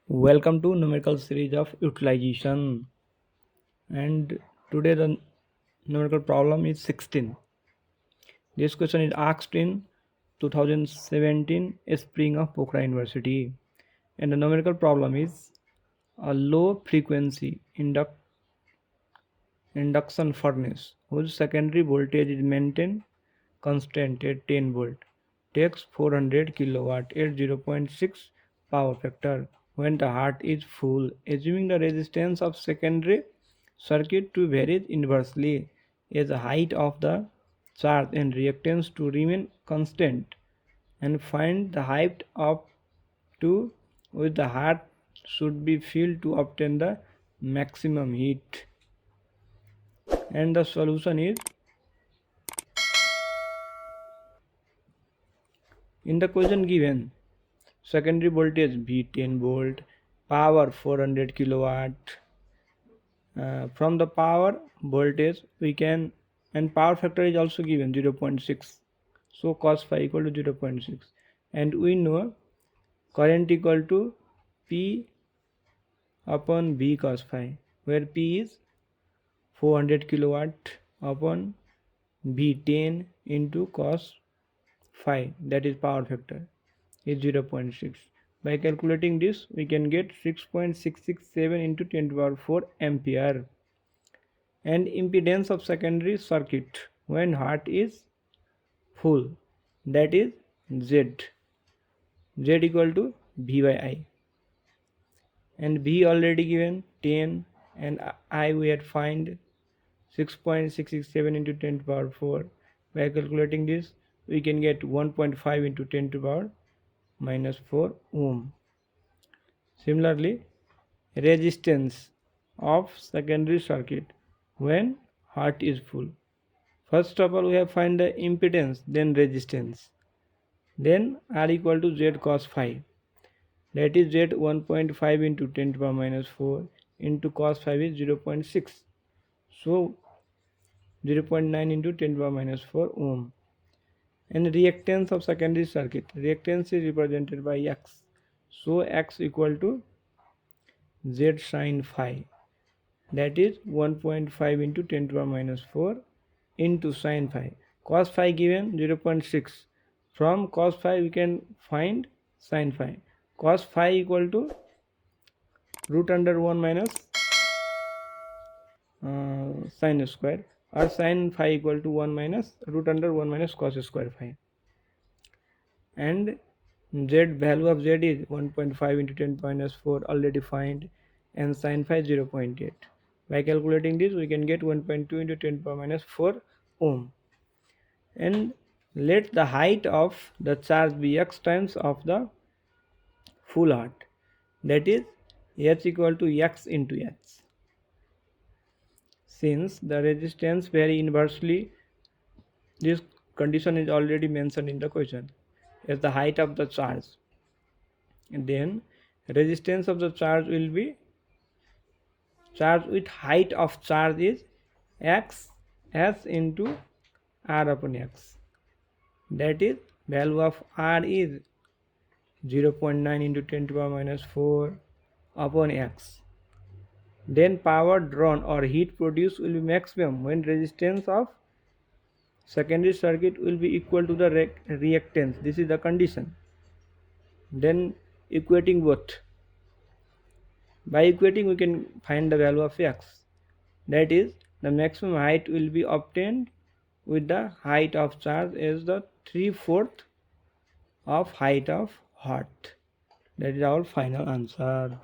Welcome to numerical series of utilization, and today the numerical problem is 16. This question is asked in 2017 spring of Pokhara University, and the numerical problem is a low frequency induction furnace whose secondary voltage is maintained constant at 10 volt takes 400 kilowatt at 0.6 power factor when the heart is full, assuming the resistance of secondary circuit to vary inversely as the height of the charge and reactance to remain constant, and find the height up to which the heart should be filled to obtain the maximum heat. And the solution is, in the question given, secondary voltage V 10 volt, power 400 kilowatt. From the power voltage we can, and power factor is also given 0.6, so cos phi equal to 0.6, and we know current equal to P upon V cos phi, where P is 400 kilowatt upon V 10 into cos phi, that is power factor, is 0.6. By calculating this, we can get 6.667 into 10 to the power 4 ampere. And impedance of secondary circuit when heart is full, that is Z equal to V by I, and V already given 10 and I we had find 6.667 into 10 to the power 4. By calculating this, we can get 1.5 into 10 to the power minus 4 ohm. Similarly, resistance of secondary circuit when heart is full. First of all, we have find the impedance, then resistance, then R equal to Z cos phi, that is Z 1.5 into 10 to the power minus 4 into cos phi is 0.6, so 0.9 into 10 to the power minus 4 ohm. And reactance of secondary circuit, reactance is represented by X, so X equal to Z sin phi, that is 1.5 into 10 to the power minus 4 into sin phi. Cos phi given 0.6. From cos phi we can find sin phi. Cos phi equal to root under 1 minus sin square, or sin phi equal to 1 minus root under 1 minus cos square phi. And Z, value of Z is 1.5 into 10 minus 4 already find, and sin phi 0.8. By calculating this, we can get 1.2 into 10 power minus 4 ohm. And let the height of the charge be x times of the full heart, that is H equal to x into H. Since the resistance vary inversely, this condition is already mentioned in the question as the height of the charge, and then resistance of the charge will be, charge with height of charge is x s into r upon x, that is value of r is 0.9 into 10 to the power minus 4 upon x. Then power drawn or heat produced will be maximum when resistance of secondary circuit will be equal to the reactance. This is the condition. Then equating both. By equating, we can find the value of x, that is the maximum height will be obtained with the height of charge as the 3/4 of height of heart. That is our final answer.